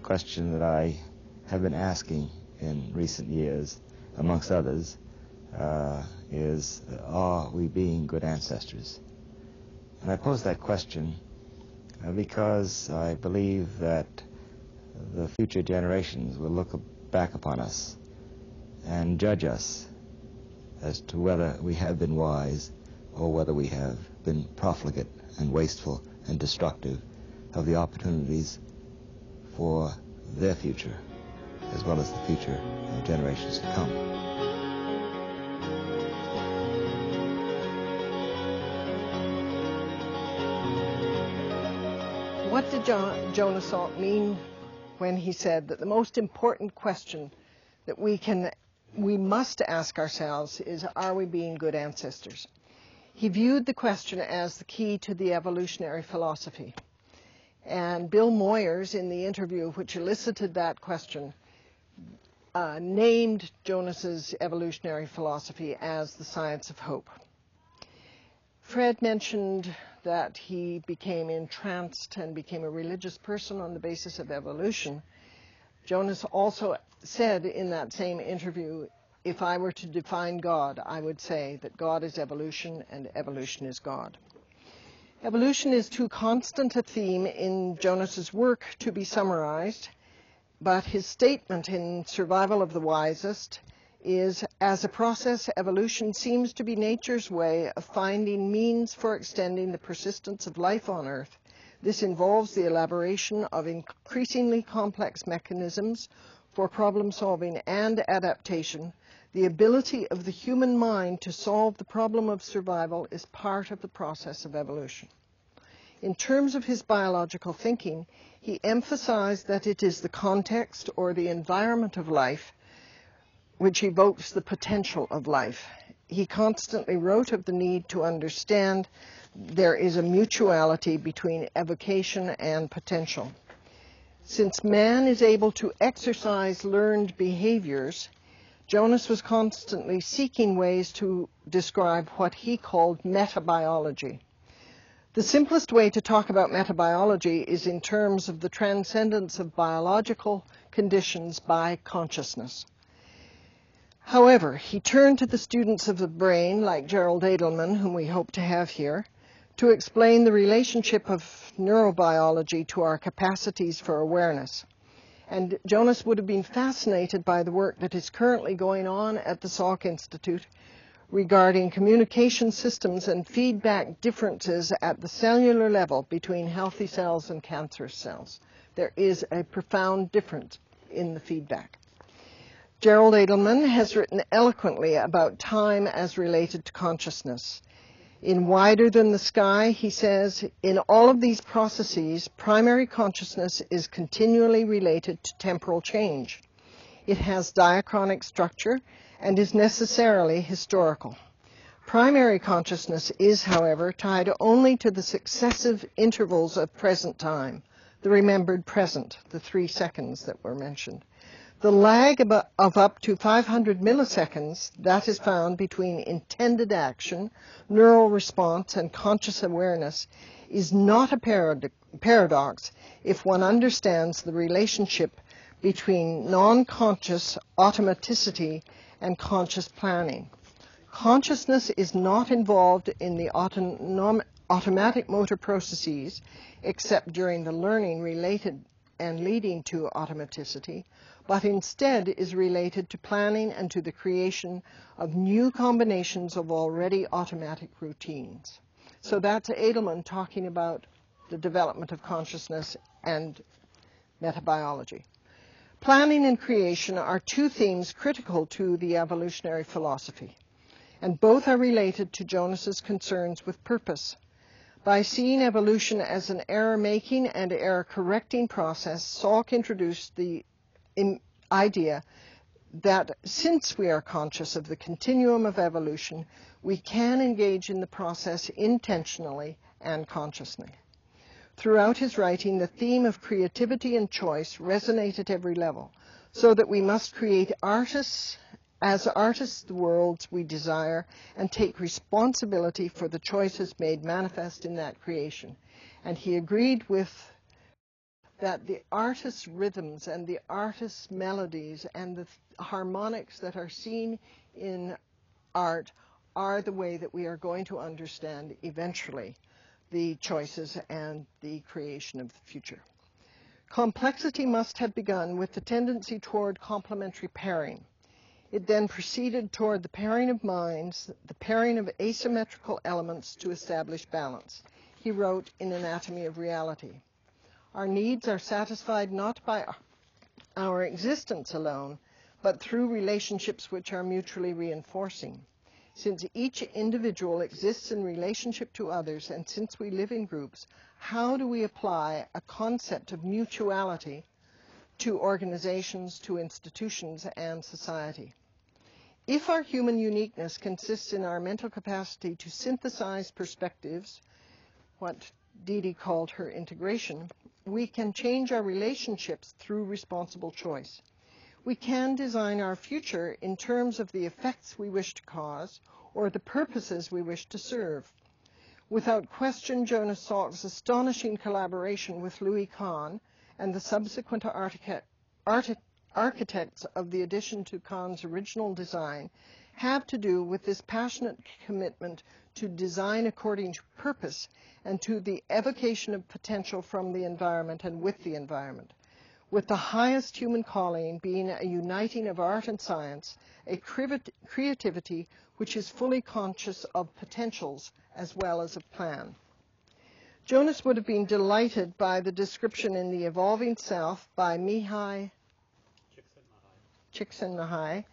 question that I have been asking in recent years, amongst others, is, are we being good ancestors? And I pose that question because I believe that the future generations will look back upon us and judge us as to whether we have been wise or whether we have been profligate and wasteful and destructive of the opportunities for their future, as well as the future of generations to come. What did Jonas Salk mean when he said that the most important question that we must ask ourselves is, are we being good ancestors? He viewed the question as the key to the evolutionary philosophy. And Bill Moyers, in the interview which elicited that question, named Jonas's evolutionary philosophy as the science of hope. Fred mentioned that he became entranced and became a religious person on the basis of evolution. Jonas also said in that same interview, if I were to define God, I would say that God is evolution and evolution is God. Evolution is too constant a theme in Jonas's work to be summarized, but his statement in Survival of the Wisest is, as a process, evolution seems to be nature's way of finding means for extending the persistence of life on Earth. This involves the elaboration of increasingly complex mechanisms for problem solving and adaptation. The ability of the human mind to solve the problem of survival is part of the process of evolution. In terms of his biological thinking, he emphasized that it is the context or the environment of life which evokes the potential of life. He constantly wrote of the need to understand there is a mutuality between evocation and potential. Since man is able to exercise learned behaviors, Jonas was constantly seeking ways to describe what he called metabiology. The simplest way to talk about metabiology is in terms of the transcendence of biological conditions by consciousness. However, he turned to the students of the brain, like Gerald Adelman, whom we hope to have here, to explain the relationship of neurobiology to our capacities for awareness. And Jonas would have been fascinated by the work that is currently going on at the Salk Institute regarding communication systems and feedback differences at the cellular level between healthy cells and cancerous cells. There is a profound difference in the feedback. Gerald Adelman has written eloquently about time as related to consciousness. In Wider Than the Sky, he says, in all of these processes, primary consciousness is continually related to temporal change. It has diachronic structure and is necessarily historical. Primary consciousness is, however, tied only to the successive intervals of present time, the remembered present, the 3 seconds that were mentioned. The lag of up to 500 milliseconds that is found between intended action, neural response, and conscious awareness is not a paradox if one understands the relationship between non-conscious automaticity and conscious planning. Consciousness is not involved in the automatic motor processes except during the learning related and leading to automaticity, but instead is related to planning and to the creation of new combinations of already automatic routines. So that's Adelman talking about the development of consciousness and metabiology. Planning and creation are two themes critical to the evolutionary philosophy, and both are related to Jonas's concerns with purpose. By seeing evolution as an error-making and error-correcting process, Salk introduced the idea that since we are conscious of the continuum of evolution, we can engage in the process intentionally and consciously. Throughout his writing, the theme of creativity and choice resonate at every level, so that we must create as artists the worlds we desire and take responsibility for the choices made manifest in that creation. And he agreed with that the artist's rhythms and the artist's melodies and the harmonics that are seen in art are the way that we are going to understand eventually the choices and the creation of the future. Complexity must have begun with the tendency toward complementary pairing. It then proceeded toward the pairing of minds, the pairing of asymmetrical elements to establish balance. He wrote in Anatomy of Reality, "Our needs are satisfied not by our existence alone, but through relationships which are mutually reinforcing. Since each individual exists in relationship to others, and since we live in groups, how do we apply a concept of mutuality to organizations, to institutions, and society? If our human uniqueness consists in our mental capacity to synthesize perspectives, what Didi called her integration, we can change our relationships through responsible choice. We can design our future in terms of the effects we wish to cause or the purposes we wish to serve. Without question, Jonas Salk's astonishing collaboration with Louis Kahn and the subsequent architects of the addition to Kahn's original design have to do with this passionate commitment to design according to purpose and to the evocation of potential from the environment and with the environment, with the highest human calling being a uniting of art and science, a creativity which is fully conscious of potentials as well as of plan." Jonas would have been delighted by the description in The Evolving Self by Mihai Csikszentmihalyi.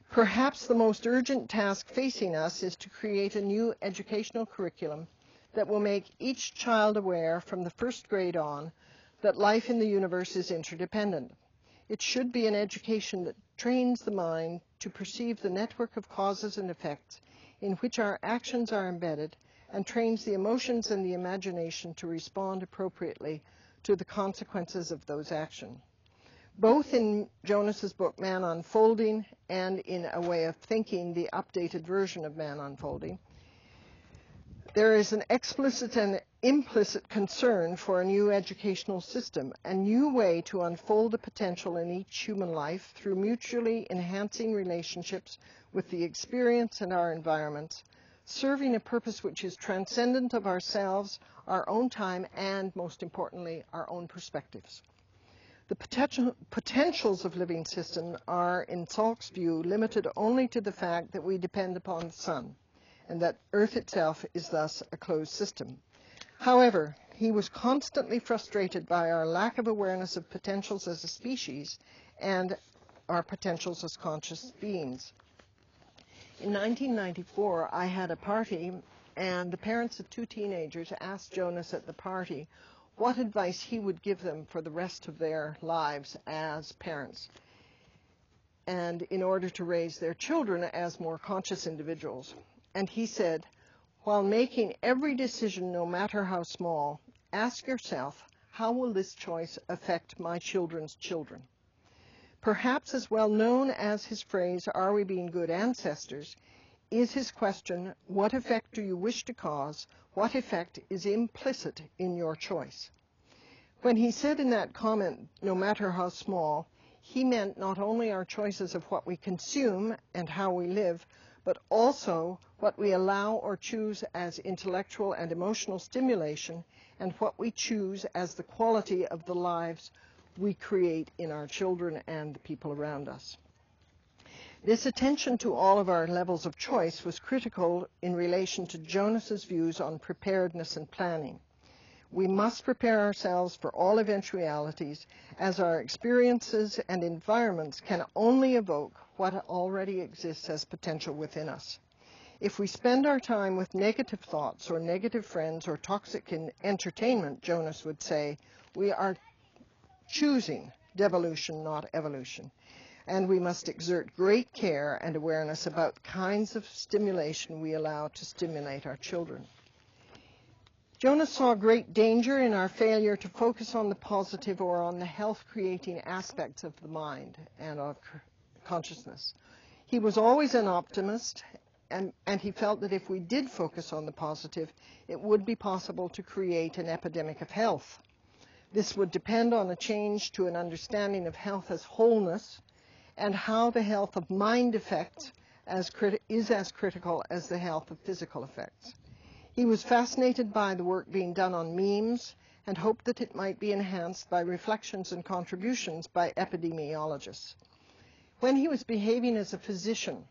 Perhaps the most urgent task facing us is to create a new educational curriculum that will make each child aware from the first grade on that life in the universe is interdependent. It should be an education that trains the mind to perceive the network of causes and effects in which our actions are embedded, and trains the emotions and the imagination to respond appropriately to the consequences of those actions. Both in Jonas's book Man Unfolding and in A Way of Thinking, the updated version of Man Unfolding, there is an explicit and implicit concern for a new educational system, a new way to unfold the potential in each human life through mutually enhancing relationships with the experience and our environments, serving a purpose which is transcendent of ourselves, our own time, and, most importantly, our own perspectives. The potentials of living systems are, in Salk's view, limited only to the fact that we depend upon the sun, and that Earth itself is thus a closed system. However, he was constantly frustrated by our lack of awareness of potentials as a species and our potentials as conscious beings. In 1994, I had a party, and the parents of 2 teenagers asked Jonas at the party what advice he would give them for the rest of their lives as parents, and in order to raise their children as more conscious individuals. And he said, "While making every decision, no matter how small, ask yourself, how will this choice affect my children's children?" Perhaps as well known as his phrase, "Are we being good ancestors?" is his question, what effect do you wish to cause? What effect is implicit in your choice? When he said in that comment, no matter how small, he meant not only our choices of what we consume and how we live, but also what we allow or choose as intellectual and emotional stimulation, and what we choose as the quality of the lives we create in our children and the people around us. This attention to all of our levels of choice was critical in relation to Jonas's views on preparedness and planning. We must prepare ourselves for all eventualities, as our experiences and environments can only evoke what already exists as potential within us. If we spend our time with negative thoughts or negative friends or toxic entertainment, Jonas would say, we are choosing devolution, not evolution. And we must exert great care and awareness about the kinds of stimulation we allow to stimulate our children. Jonas saw great danger in our failure to focus on the positive or on the health-creating aspects of the mind and of consciousness. He was always an optimist, and he felt that if we did focus on the positive, it would be possible to create an epidemic of health. This would depend on a change to an understanding of health as wholeness and how the health of mind effects is as critical as the health of physical effects. He was fascinated by the work being done on memes and hoped that it might be enhanced by reflections and contributions by epidemiologists. When he was behaving as a physician,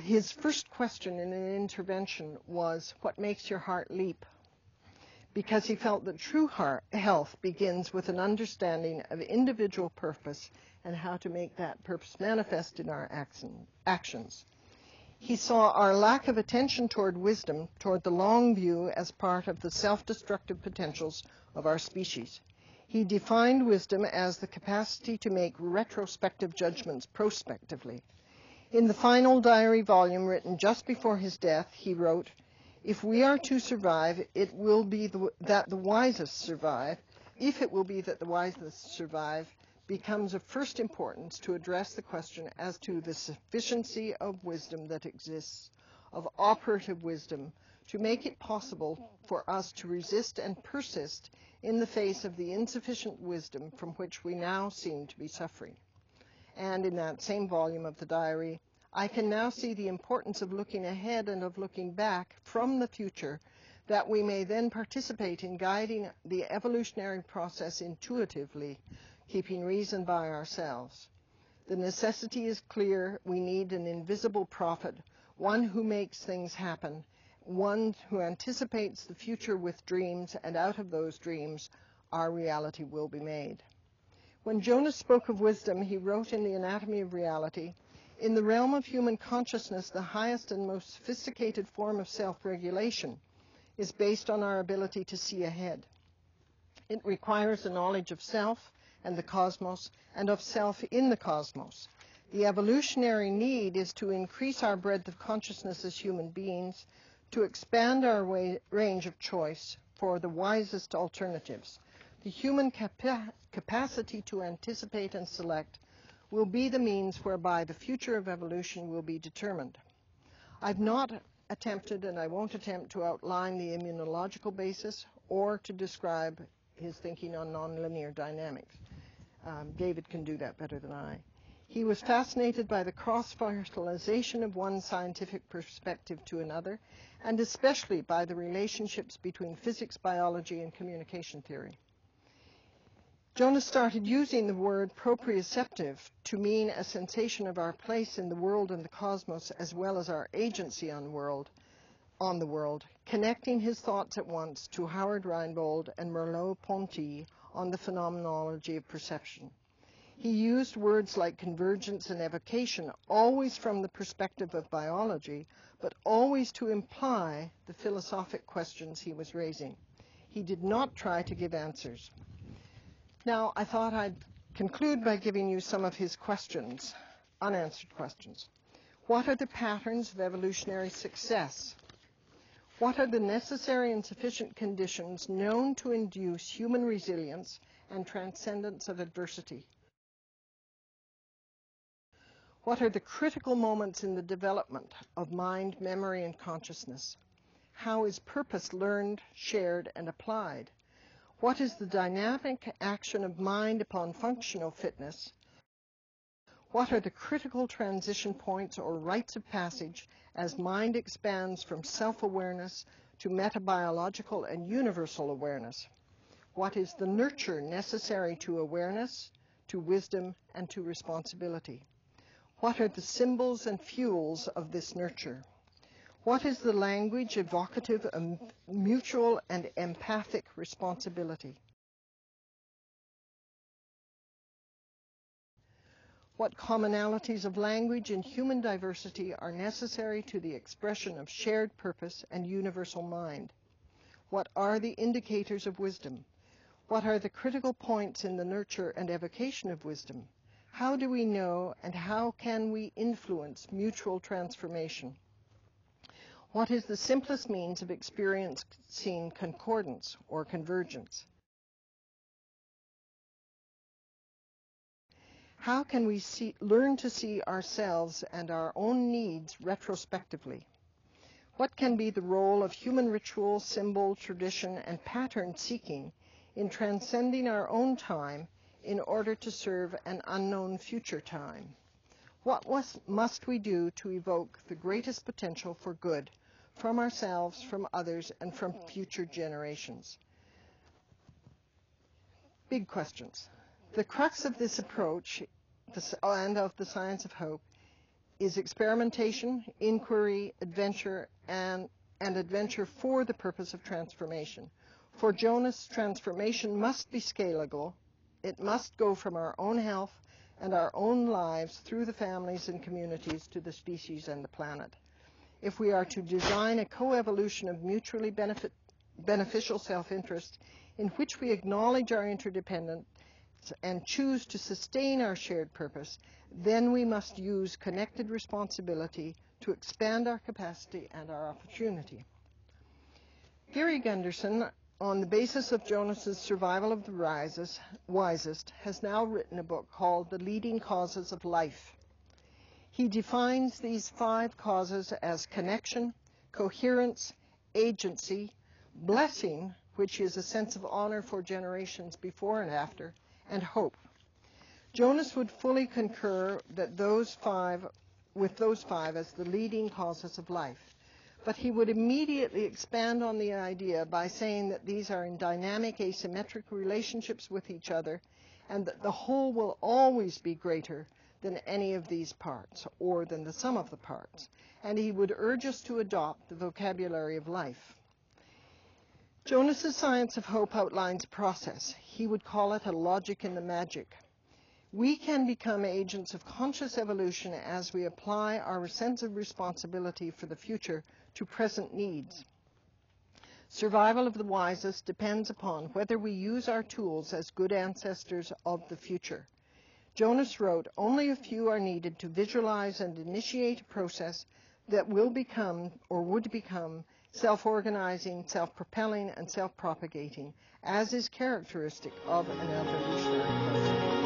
his first question in an intervention was, "What makes your heart leap?" Because he felt that true health begins with an understanding of individual purpose and how to make that purpose manifest in our actions. He saw our lack of attention toward wisdom, toward the long view, as part of the self-destructive potentials of our species. He defined wisdom as the capacity to make retrospective judgments prospectively. In the final diary volume written just before his death, he wrote, "If we are to survive, it will be that the wisest survive. If it will be that the wisest survive, becomes of first importance to address the question as to the sufficiency of wisdom that exists, of operative wisdom, to make it possible for us to resist and persist in the face of the insufficient wisdom from which we now seem to be suffering." And in that same volume of the diary, "I can now see the importance of looking ahead and of looking back from the future, that we may then participate in guiding the evolutionary process intuitively, keeping reason by ourselves. The necessity is clear. We need an invisible prophet, one who makes things happen, one who anticipates the future with dreams, and out of those dreams our reality will be made." When Jonas spoke of wisdom, he wrote in The Anatomy of Reality, "In the realm of human consciousness, the highest and most sophisticated form of self-regulation is based on our ability to see ahead. It requires a knowledge of self and the cosmos, and of self in the cosmos. The evolutionary need is to increase our breadth of consciousness as human beings, to expand our range of choice for the wisest alternatives. The human capacity to anticipate and select will be the means whereby the future of evolution will be determined." I've not attempted, and I won't attempt, to outline the immunological basis or to describe his thinking on nonlinear dynamics. David can do that better than I. He was fascinated by the cross-fertilization of one scientific perspective to another, and especially by the relationships between physics, biology, and communication theory. Jonas started using the word proprioceptive to mean a sensation of our place in the world and the cosmos, as well as our agency on the world, connecting his thoughts at once to Howard Reinbold and Merleau-Ponty on the phenomenology of perception. He used words like convergence and evocation, always from the perspective of biology, but always to imply the philosophic questions he was raising. He did not try to give answers. Now, I thought I'd conclude by giving you some of his questions, unanswered questions. What are the patterns of evolutionary success? What are the necessary and sufficient conditions known to induce human resilience and transcendence of adversity? What are the critical moments in the development of mind, memory, and consciousness? How is purpose learned, shared, and applied? What is the dynamic action of mind upon functional fitness? What are the critical transition points or rites of passage as mind expands from self-awareness to metabiological and universal awareness? What is the nurture necessary to awareness, to wisdom, and to responsibility? What are the symbols and fuels of this nurture? What is the language evocative of mutual and empathic responsibility? What commonalities of language and human diversity are necessary to the expression of shared purpose and universal mind? What are the indicators of wisdom? What are the critical points in the nurture and evocation of wisdom? How do we know and how can we influence mutual transformation? What is the simplest means of experiencing concordance or convergence? How can we learn to see ourselves and our own needs retrospectively? What can be the role of human ritual, symbol, tradition, and pattern seeking in transcending our own time in order to serve an unknown future time. What must we do to evoke the greatest potential for good from ourselves, from others, and from future generations? Big questions. The crux of this approach and of the science of hope is experimentation, inquiry, adventure, and adventure for the purpose of transformation. For Jonas, transformation must be scalable. It must go from our own health and our own lives through the families and communities to the species and the planet. If we are to design a coevolution of mutually beneficial self-interest in which we acknowledge our interdependence and choose to sustain our shared purpose, then we must use connected responsibility to expand our capacity and our opportunity. Gary Gunderson, on the basis of Jonas's Survival of the Wisest, has now written a book called The Leading Causes of Life. He defines these 5 causes as connection, coherence, agency, blessing, which is a sense of honor for generations before and after, and hope. Jonas would fully concur that with those five as the leading causes of life. But he would immediately expand on the idea by saying that these are in dynamic asymmetric relationships with each other, and that the whole will always be greater than any of these parts, or than the sum of the parts. And he would urge us to adopt the vocabulary of life. Jonas's Science of Hope outlines a process. He would call it a logic in the magic. We can become agents of conscious evolution as we apply our sense of responsibility for the future to present needs. Survival of the wisest depends upon whether we use our tools as good ancestors of the future. Jonas wrote, "Only a few are needed to visualize and initiate a process that will become, or would become, self-organizing, self-propelling, and self-propagating, as is characteristic of an evolutionary process."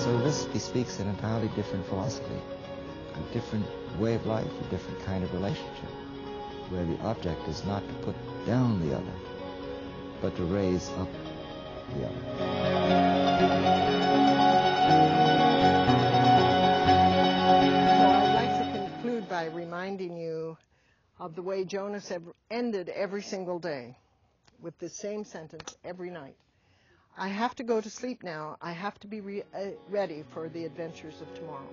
So this bespeaks an entirely different philosophy, a different way of life, a different kind of relationship, where the object is not to put down the other, but to raise up the other. So I'd like to conclude by reminding you of the way Jonas ended every single day, with the same sentence every night. "I have to go to sleep now. I have to be ready for the adventures of tomorrow."